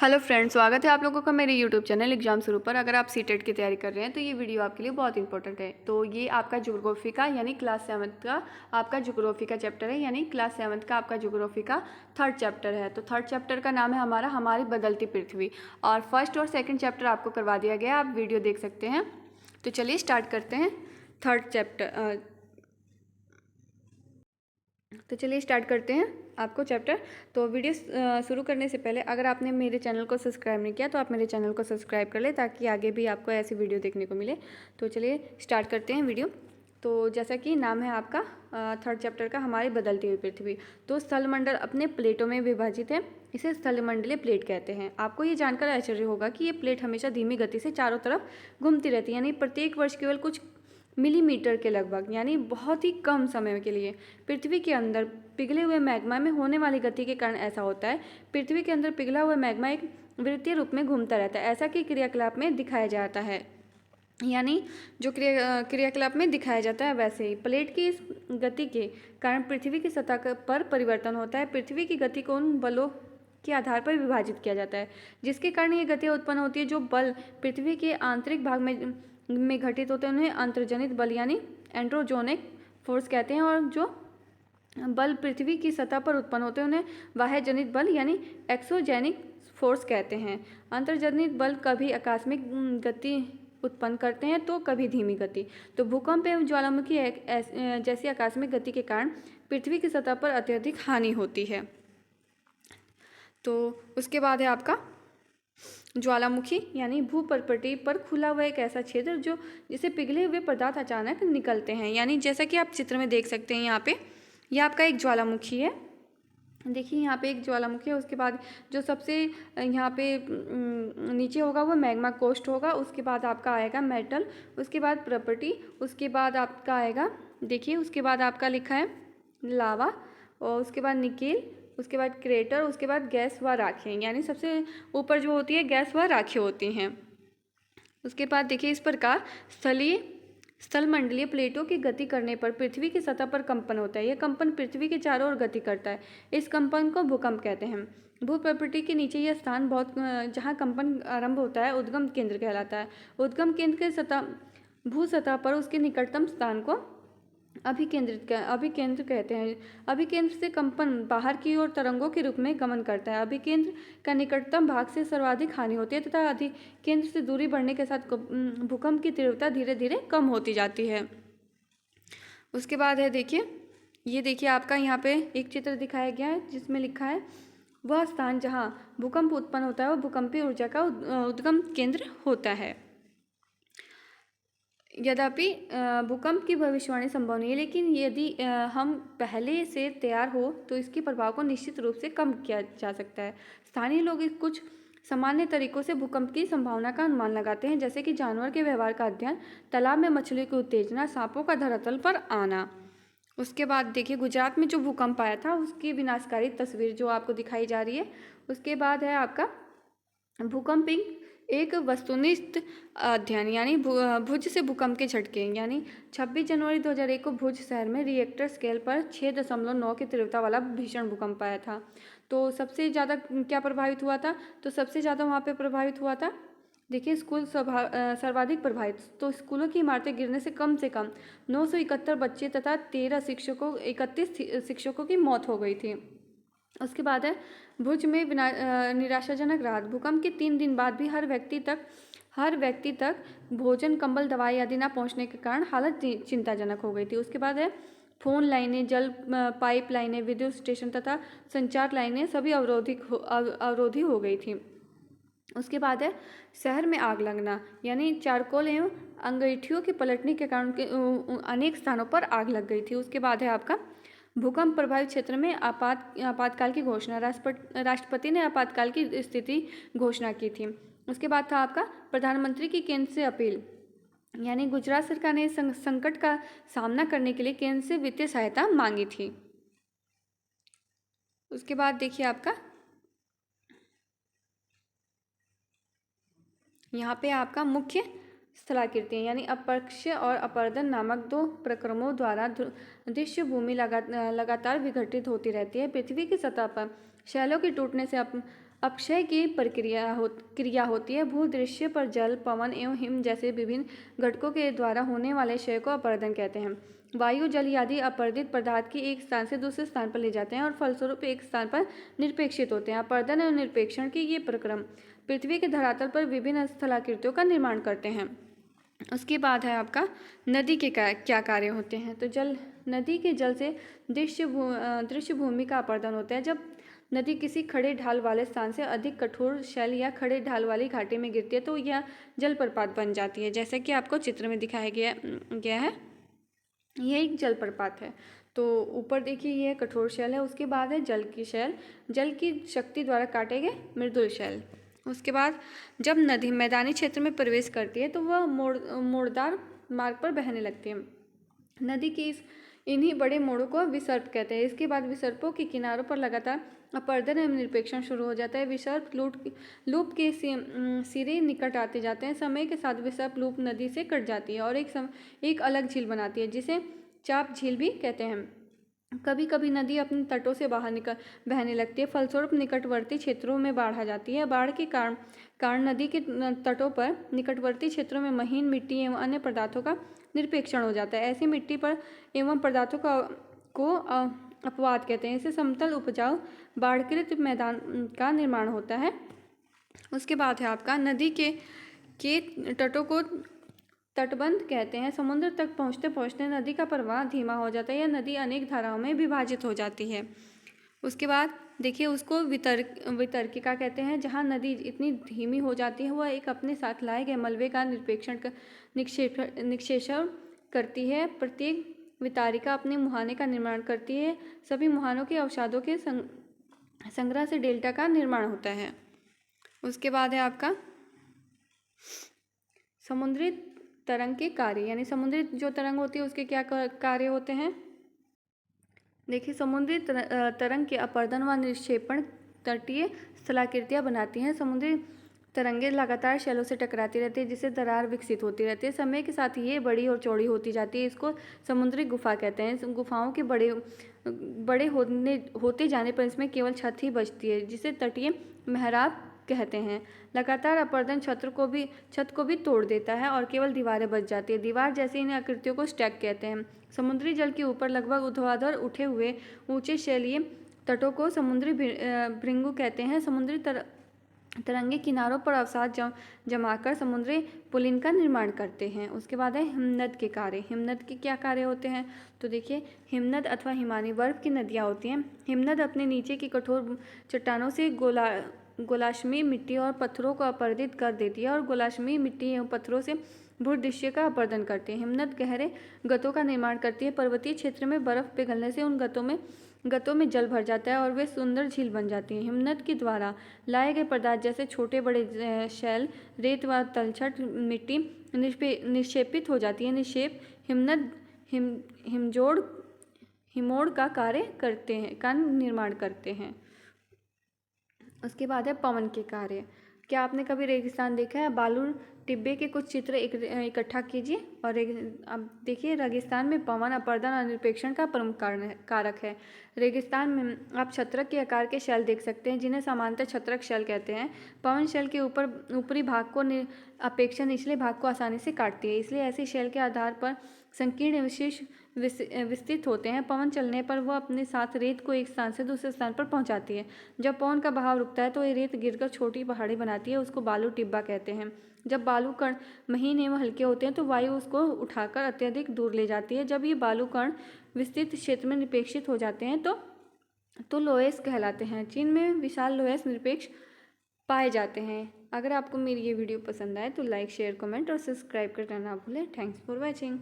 Hello friends, स्वागत है आप लोगों का मेरे यूट्यूब चैनल एग्जाम शुरू पर। अगर आप सीटेट की तैयारी कर रहे हैं तो ये वीडियो आपके लिए बहुत इंपॉर्टेंट है। तो ये आपका ज्योग्राफी का यानी क्लास 7th का आपका ज्योग्राफी का चैप्टर है, यानी क्लास 7th का आपका ज्योग्राफी का थर्ड चैप्टर है। तो थर्ड चैप्टर का नाम है हमारा हमारी बदलती पृथ्वी, और फर्स्ट और सेकेंड चैप्टर आपको करवा दिया गया है, आप वीडियो देख सकते हैं। तो चलिए स्टार्ट करते हैं थर्ड चैप्टर। तो चलिए स्टार्ट करते हैं आपको चैप्टर। तो वीडियो शुरू करने से पहले अगर आपने मेरे चैनल को सब्सक्राइब नहीं किया तो आप मेरे चैनल को सब्सक्राइब कर ले, ताकि आगे भी आपको ऐसी वीडियो देखने को मिले। तो चलिए स्टार्ट करते हैं वीडियो। तो जैसा कि नाम है आपका थर्ड चैप्टर का हमारी बदलती हुई पृथ्वी। तो स्थलमंडल अपने प्लेटों में विभाजित है, इसे स्थलमंडलीय प्लेट कहते हैं। आपको ये जानकर आश्चर्य होगा कि ये प्लेट हमेशा धीमी गति से चारों तरफ घूमती रहती है, यानी प्रत्येक वर्ष केवल कुछ मिलीमीटर के लगभग, यानी बहुत ही कम समय के लिए पृथ्वी के अंदर पिघले हुए मैग्मा में होने वाली गति के कारण ऐसा होता है। पृथ्वी के अंदर पिघला हुआ मैग्मा एक वृत्तीय रूप में घूमता रहता है, ऐसा कि क्रियाकलाप में दिखाया जाता है, यानी जो क्रियाकलाप में दिखाया जाता है वैसे ही प्लेट की इस गति के कारण पृथ्वी की सतह पर परिवर्तन होता है। पृथ्वी की गति को उन बलों के आधार पर विभाजित किया जाता है जिसके कारण ये गतियाँ उत्पन्न होती है। जो बल पृथ्वी के आंतरिक भाग में घटित होते हैं उन्हें अंतर्जनित बल यानी एंड्रोजोनिक फोर्स कहते हैं, और जो बल पृथ्वी की सतह पर उत्पन्न होते हैं उन्हें बाह्यजनित बल यानी एक्सोजेनिक फोर्स कहते हैं। अंतर्जनित बल कभी आकस्मिक गति उत्पन्न करते हैं तो कभी धीमी गति। तो भूकंप एवं ज्वालामुखी जैसी आकस्मिक गति के कारण पृथ्वी की सतह पर अत्यधिक हानि होती है। तो उसके बाद है आपका ज्वालामुखी, यानी भूपर्पटी पर खुला हुआ एक ऐसा क्षेत्र जो जिसे पिघले हुए पदार्थ अचानक निकलते हैं, यानी जैसा कि आप चित्र में देख सकते हैं यहाँ पे, यह आपका एक ज्वालामुखी है। देखिए यहाँ पे एक ज्वालामुखी है, उसके बाद जो सबसे यहाँ पे नीचे होगा वो मैग्मा कोस्ट होगा, उसके बाद आपका आएगा मेटल, उसके बाद प्रॉपर्टी, उसके बाद आपका आएगा, देखिए उसके बाद आपका लिखा है लावा, और उसके बाद निकेल, उसके बाद क्रेटर, उसके बाद गैस व राखें, यानी सबसे ऊपर जो होती है गैस व राखें होती हैं। उसके बाद देखिए इस प्रकार स्थलमंडलीय प्लेटों की गति करने पर पृथ्वी की सतह पर कंपन होता है। यह कंपन पृथ्वी के चारों ओर गति करता है, इस कंपन को भूकंप कहते हैं। भूप्रकृति के नीचे यह स्थान बहुत जहाँ कंपन आरंभ होता है उद्गम केंद्र कहलाता है। उद्गम केंद्र के सतह भू सतह पर उसके निकटतम स्थान को अभिकेंद्र कहते हैं। अभिकेंद्र से कंपन बाहर की ओर तरंगों के रूप में गमन करता है। अभिकेंद्र का निकटतम भाग से सर्वाधिक हानि होती है तथा अधिकेंद्र से दूरी बढ़ने के साथ भूकंप की तीव्रता धीरे धीरे कम होती जाती है। उसके बाद है देखिए, ये देखिए आपका यहाँ पे एक चित्र दिखाया गया है जिसमें लिखा है वह स्थान जहाँ भूकंप उत्पन्न होता है वह भूकंपीय ऊर्जा का उद्गम केंद्र होता है। यद्यपि भूकंप की भविष्यवाणी संभव नहीं है, लेकिन यदि हम पहले से तैयार हो तो इसके प्रभाव को निश्चित रूप से कम किया जा सकता है। स्थानीय लोग कुछ सामान्य तरीकों से भूकंप की संभावना का अनुमान लगाते हैं, जैसे कि जानवर के व्यवहार का अध्ययन, तालाब में मछली की उत्तेजना, सांपों का धरातल पर आना। उसके बाद देखिए गुजरात में जो भूकंप आया था उसकी विनाशकारी तस्वीर जो आपको दिखाई जा रही है। उसके बाद है आपका भूकंपिंग एक वस्तुनिष्ठ अध्ययन, यानी भुज से भूकंप के झटके, यानी 26 जनवरी 2001 को भुज शहर में रिएक्टर स्केल पर 6.9 की तीव्रता वाला भीषण भूकंप आया था। तो सबसे ज़्यादा क्या प्रभावित हुआ था, तो सबसे ज़्यादा वहाँ पे प्रभावित हुआ था, देखिए स्कूल सर्वाधिक प्रभावित। तो स्कूलों की इमारतें गिरने से कम 971 बच्चे तथा 31 शिक्षकों की मौत हो गई थी। उसके बाद है भुज में निराशाजनक राहत। भूकंप के 3 दिन बाद भी हर व्यक्ति तक भोजन, कंबल, दवाई आदि न पहुंचने के कारण हालत चिंताजनक हो गई थी। उसके बाद है फोन लाइनें, जल पाइप लाइनें, विद्युत स्टेशन तथा संचार लाइनें सभी अवरोधी हो गई थी। उसके बाद है शहर में आग लगना, यानी चारकोल एवं अंगीठियों के पलटने के कारण अनेक स्थानों पर आग लग गई थी। उसके बाद है आपका भूकंप प्रभावित क्षेत्र में आपातकाल की घोषणा। राष्ट्रपति ने आपातकाल की स्थिति घोषणा की थी। उसके बाद था आपका प्रधानमंत्री की केंद्र से अपील, यानी गुजरात सरकार ने संकट का सामना करने के लिए केंद्र से वित्तीय सहायता मांगी थी। उसके बाद देखिए आपका यहाँ पे आपका मुख्य स्थलाकृतियाँ, यानी अपरक्ष और अपरदन नामक 2 प्रक्रमों द्वारा दृश्य भूमि लगातार विघटित होती रहती है। पृथ्वी की सतह पर शैलों के टूटने से अपक्षय की क्रिया होती है। भूदृश्य पर जल, पवन एवं हिम जैसे विभिन्न घटकों के द्वारा होने वाले क्षय को अपरदन कहते हैं। वायु, जल आदि अपरदित पदार्थ की एक स्थान से दूसरे स्थान पर ले जाते हैं और फलस्वरूप एक स्थान पर निरपेक्षित होते हैं। अपरदन और निरपेक्षण की ये प्रक्रम पृथ्वी के धरातल पर विभिन्न स्थलाकृतियों का निर्माण करते हैं। उसके बाद है आपका नदी के क्या कार्य होते हैं। तो नदी के जल से दृश्य भूमि का अपरदन होता है। जब नदी किसी खड़े ढाल वाले स्थान से अधिक कठोर शैल या खड़े ढाल वाली घाटी में गिरती है तो यह जलप्रपात बन जाती है, जैसा कि आपको चित्र में दिखाया गया है। यह एक जलप्रपात है। तो ऊपर देखिए यह कठोर शैल है, उसके बाद है जल की शैल, जल की शक्ति द्वारा काटे गए मृदुल शैल। उसके बाद जब नदी मैदानी क्षेत्र में प्रवेश करती है तो वह मोड़दार मार्ग पर बहने लगती है। नदी की इन्हीं बड़े मोड़ों को विसर्प कहते हैं। इसके बाद विसर्पों के किनारों पर लगातार अपरदन एवं निरपेक्षण शुरू हो जाता है। विसर्प लूप के सिरे निकट आते जाते हैं। समय के साथ विसर्प लूप नदी से कट जाती है और एक अलग झील बनाती है, जिसे चाप झील भी कहते हैं। कभी कभी नदी अपने तटों से बाहर बहने लगती है। फलस्वरूप निकटवर्ती क्षेत्रों में बाढ़ आ जाती है। बाढ़ के कारण नदी के तटों पर निकटवर्ती क्षेत्रों में महीन मिट्टी एवं अन्य पदार्थों का निरपेक्षण हो जाता है। ऐसी मिट्टी पर एवं पदार्थों को अपवाद कहते हैं। इससे समतल उपजाऊ बाढ़कृत मैदान का निर्माण होता है। उसके बाद है आपका नदी के तटों को तटबंध कहते हैं। समुद्र तक पहुँचते पहुँचते नदी का प्रवाह धीमा हो जाता है। यह नदी अनेक धाराओं में विभाजित हो जाती है। उसके बाद देखिए उसको वितर्किका कहते हैं। जहाँ नदी इतनी धीमी हो जाती है वह एक अपने साथ लाए गए मलबे का निक्षेपण करती है। प्रत्येक वितारिका अपने मुहाने का निर्माण करती है। सभी मुहानों के अवसादों के संग्रह से डेल्टा का निर्माण होता है। उसके बाद है आपका समुद्री तरंग के कार्य, यानी समुद्री जो तरंग होती है उसके क्या कार्य होते हैं। देखिए समुद्री तरंग के अपरदन व निक्षेपण तटीय स्थलाकृतियाँ बनाती हैं। समुद्री तरंगें लगातार शैलों से टकराती रहती है, जिससे दरार विकसित होती रहती है। समय के साथ ये बड़ी और चौड़ी होती जाती है। इसको समुद्री गुफा कहते हैं। इस गुफाओं के बड़े होते जाने पर इसमें केवल छत ही बचती है, जिसे तटीय मेहराब कहते हैं। लगातार अपरदन छत को भी तोड़ देता है और केवल दीवारें बच जाती है। दीवार जैसी इन आकृतियों को स्टैक कहते हैं। समुद्री जल के ऊपर लगभग ऊर्ध्वाधर उठे हुए ऊंचे शैलीय तटों को समुद्री भृंगु कहते हैं। समुद्री तरंगे किनारों पर अवसाद जमाकर समुद्री पुलिन का निर्माण करते हैं। उसके बाद है हिमनद के कार्य। हिमनद के क्या कार्य होते हैं। तो देखिए हिमनद अथवा हिमानी बर्फ की नदियाँ होती हैं। हिमनद अपने नीचे की कठोर चट्टानों से गोलाश्मी मिट्टी और पत्थरों को अपरदित कर देती है और गोलाश्मी मिट्टी एवं पत्थरों से भूदृश्य का अपरदन करती है। हिमनद गहरे गतों का निर्माण करती है। पर्वतीय क्षेत्र में बर्फ पिघलने से उन गतों में जल भर जाता है और वे सुंदर झील बन जाती है। हिमनद के द्वारा लाए गए पदार्थ जैसे छोटे बड़े शैल, रेत व तलछट मिट्टी निक्षेपित हो जाती है। निक्षेप हिमनद हिमोड़ का निर्माण करते हैं। उसके बाद है पवन के कार्य। क्या आपने कभी रेगिस्तान देखा है। बालू टिब्बे के कुछ चित्र इकट्ठा कीजिए और अब देखिए रेगिस्तान में पवन अपरदन और निरपेक्षण का प्रमुख कारक है। रेगिस्तान में आप छत्रक के आकार के शैल देख सकते हैं, जिन्हें सामान्यतः छत्रक शैल कहते हैं। पवन शैल के ऊपरी भाग को अपेक्षा निचले भाग को आसानी से काटती है, इसलिए ऐसी शैल के आधार पर संकीर्ण विशेष विस्तृत होते हैं। पवन चलने पर वह अपने साथ रेत को एक स्थान से दूसरे स्थान पर पहुंचाती है। जब पवन का बहाव रुकता है तो ये रेत गिरकर छोटी पहाड़ी बनाती है, उसको बालू टिब्बा कहते हैं। जब बालू कण महीन एवं हल्के होते हैं तो वायु उसको उठाकर अत्यधिक दूर ले जाती है। जब ये बालू कण विस्तृत क्षेत्र में निरपेक्षित हो जाते हैं तो लोएस कहलाते हैं। चीन में विशाल लोएस निरपेक्ष पाए जाते हैं। अगर आपको मेरी ये वीडियो पसंद आए तो लाइक, शेयर, कमेंट और सब्सक्राइब करना ना भूलें। Thanks for watching.